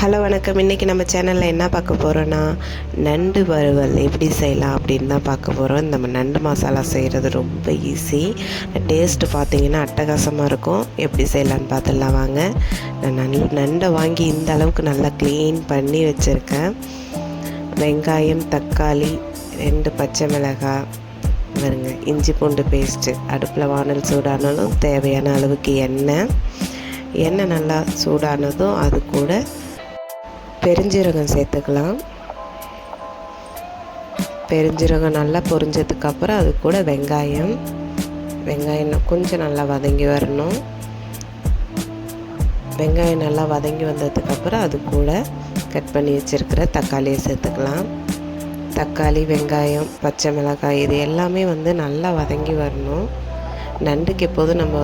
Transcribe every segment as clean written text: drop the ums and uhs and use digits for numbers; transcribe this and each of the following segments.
Hello வணக்கம். இன்றைக்கி நம்ம சேனலில் என்ன பார்க்க போகிறோன்னா, நண்டு வறுவல் எப்படி செய்யலாம் அப்படின்னு தான் பார்க்க போகிறோம். நம்ம நண்டு மசாலா செய்கிறது ரொம்ப ஈஸி. டேஸ்ட்டு பார்த்திங்கன்னா அட்டகாசமாக இருக்கும். எப்படி செய்யலான்னு பார்த்துடலாம் வாங்க. நான் நண்டை வாங்கி இந்த அளவுக்கு நல்லா க்ளீன் பண்ணி வச்சுருக்கேன். வெங்காயம், தக்காளி, 2 பச்சை மிளகாய், பாருங்க, இஞ்சி பூண்டு பேஸ்ட்டு. அடுப்பில் வானல் சூடானாலும் தேவையான அளவுக்கு எண்ணெய் நல்லா சூடானதும் அது கூட பெருஞ்சீரகம் சேர்த்துக்கலாம். பெருஞ்சீரகம் நல்லா பொரிஞ்சதுக்கப்புறம் அது கூட வெங்காயம் கொஞ்சம் நல்லா வதங்கி வரணும். வெங்காயம் நல்லா வதங்கி வந்ததுக்கப்புறம் அது கூட கட் பண்ணி வச்சுருக்கிற தக்காளியை சேர்த்துக்கலாம். தக்காளி, வெங்காயம், பச்சை மிளகாய் இது எல்லாமே நல்லா வதங்கி வரணும். நண்டுக்கு எப்போதும் நம்ம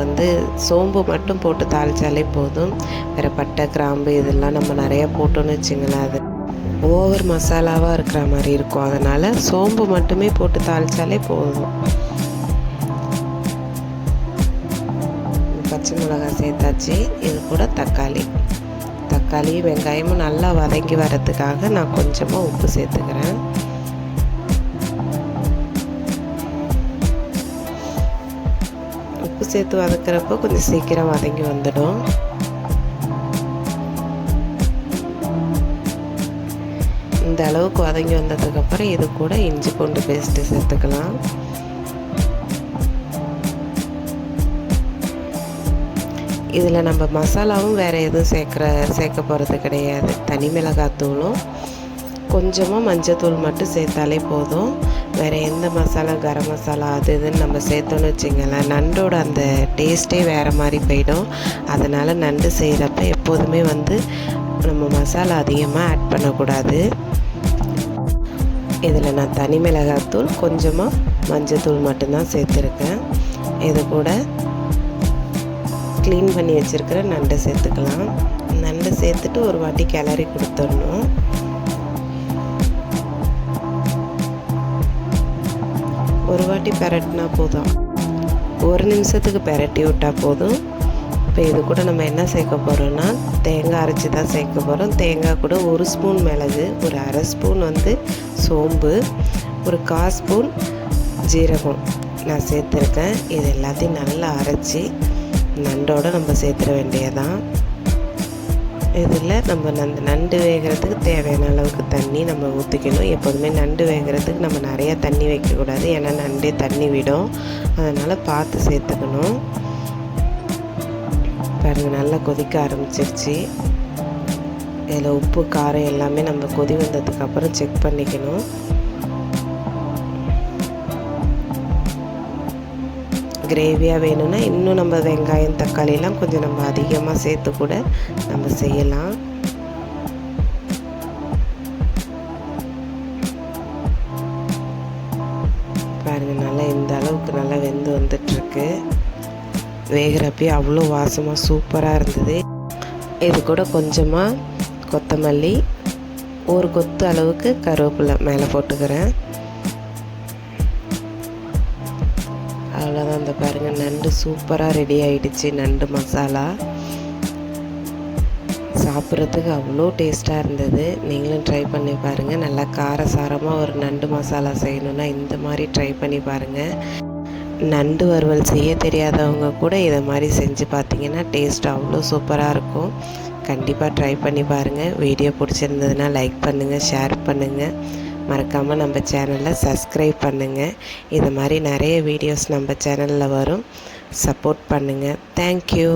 சோம்பு மட்டும் போட்டு தாளித்தாலே போதும். வேறு பட்டை, கிராம்பு இதெல்லாம் நம்ம நிறையா போட்டோன்னு வச்சுங்களேன், அது ஓவர் மசாலாவாக இருக்கிற மாதிரி இருக்கும். அதனால் சோம்பு மட்டுமே போட்டு தாளித்தாலே போதும். பச்சை மிளகாய் சேர்த்தாச்சு. இது கூட தக்காளி வெங்காயமும் நல்லா வதங்கி வர்றதுக்காக நான் கொஞ்சமாக உப்பு சேர்த்துக்கிறேன். உப்பு சேர்த்து வதக்கிறப்போ கொஞ்சம் சீக்கிரம் வதங்கி வந்துடும். இந்த அளவுக்கு வதங்கி வந்ததுக்கப்புறம் இது கூட இஞ்சி பூண்டு பேஸ்ட்டு சேர்த்துக்கலாம். இதில் நம்ம மசாலாவும் வேறு எதுவும் சேர்க்க போகிறது கிடையாது. தனி மிளகாத்தூளும் கொஞ்சமாக மஞ்சத்தூள் மட்டும் சேர்த்தாலே போதும். வேறு எந்த மசாலா, கரம் மசாலா அது இதுன்னு நம்ம சேர்த்தோன்னு வச்சிங்களேன், நண்டோட அந்த டேஸ்ட்டே வேறு மாதிரி போயிடும். அதனால் நண்டு செய்கிறப்ப எப்போதுமே நம்ம மசாலா அதிகமாக ஆட் பண்ணக்கூடாது. இதில் நான் தனி மிளகாத்தூள் கொஞ்சமாக மஞ்சத்தூள் மட்டும்தான் சேர்த்துருக்கேன். இது கூட க்ளீன் பண்ணி வச்சுருக்கிற நண்டை சேர்த்துக்கலாம். நண்டை சேர்த்துட்டு ஒரு வாட்டி கிளறி கொடுத்துடணும். ஒரு வாட்டி பெரட்டினா போதும். 1 நிமிஷத்துக்கு பெரட்டி விட்டால் போதும். இப்போ இது கூட நம்ம என்ன சேர்க்க போகிறோன்னா, தேங்காய் அரைச்சி தான் சேர்க்க போகிறோம். தேங்காய் கூட 1 ஸ்பூன் மிளகு, ஒரு அரை ஸ்பூன் சோம்பு, ஒரு 1/4 ஸ்பூன் ஜீரகம் நான் சேர்த்துருக்கேன். இது எல்லாத்தையும் நல்லா அரைச்சி நண்டோடு நம்ம சேர்த்துட வேண்டியதான். இதில் நம்ம நண்டு வேகிறதுக்கு தேவையான அளவுக்கு தண்ணி நம்ம ஊற்றிக்கணும். எப்போதுமே நண்டு வேகிறதுக்கு நம்ம நிறையா தண்ணி வைக்கக்கூடாது. ஏன்னா நண்டே தண்ணி விடும். அதனால் பார்த்து சேர்த்துக்கணும். பாருங்கள், நல்லா கொதிக்க ஆரம்பிச்சிருச்சு. இதில் உப்பு, காரம் எல்லாமே நம்ம கொதி வந்ததுக்கப்புறம் செக் பண்ணிக்கணும். கிரேவியாக வேணும்னா இன்னும் நம்ம வெங்காயம், தக்காளியெல்லாம் கொஞ்சம் நம்ம அதிகமாக சேர்த்து கூட நம்ம செய்யலாம். பாருங்கள், நல்லா இந்த அளவுக்கு நல்லா வெந்து வந்துட்டுருக்கு. வேகிறப்பே அவ்வளோ வாசமாக சூப்பராக இருந்தது. இது கூட கொஞ்சமாக கொத்தமல்லி, ஒரு கொத்து அளவுக்கு கருவேப்பிலை மேலே போட்டுக்கிறேன். அவ்வளோதான். இந்த பாருங்கள், நண்டு சூப்பராக ரெடி ஆகிடுச்சு. நண்டு மசாலா சாப்பிட்றதுக்கு அவ்வளோ டேஸ்ட்டாக இருந்தது. நீங்களும் ட்ரை பண்ணி பாருங்கள். நல்லா காரசாரமாக ஒரு நண்டு மசாலா செய்யணுன்னா இந்த மாதிரி ட்ரை பண்ணி பாருங்கள். நண்டு வறுவல் செய்ய தெரியாதவங்க கூட இதை மாதிரி செஞ்சு பார்த்தீங்கன்னா டேஸ்ட் அவ்வளோ சூப்பராக இருக்கும். கண்டிப்பாக ட்ரை பண்ணி பாருங்கள். வீடியோ பிடிச்சிருந்ததுன்னா லைக் பண்ணுங்கள், ஷேர் பண்ணுங்கள். மறக்காமல் நம்ம சேனலை சப்ஸ்கிரைப் பண்ணுங்கள். இது மாதிரி நிறைய வீடியோஸ் நம்ம சேனலில் வரும். சப்போர்ட் பண்ணுங்கள். தேங்க்யூ.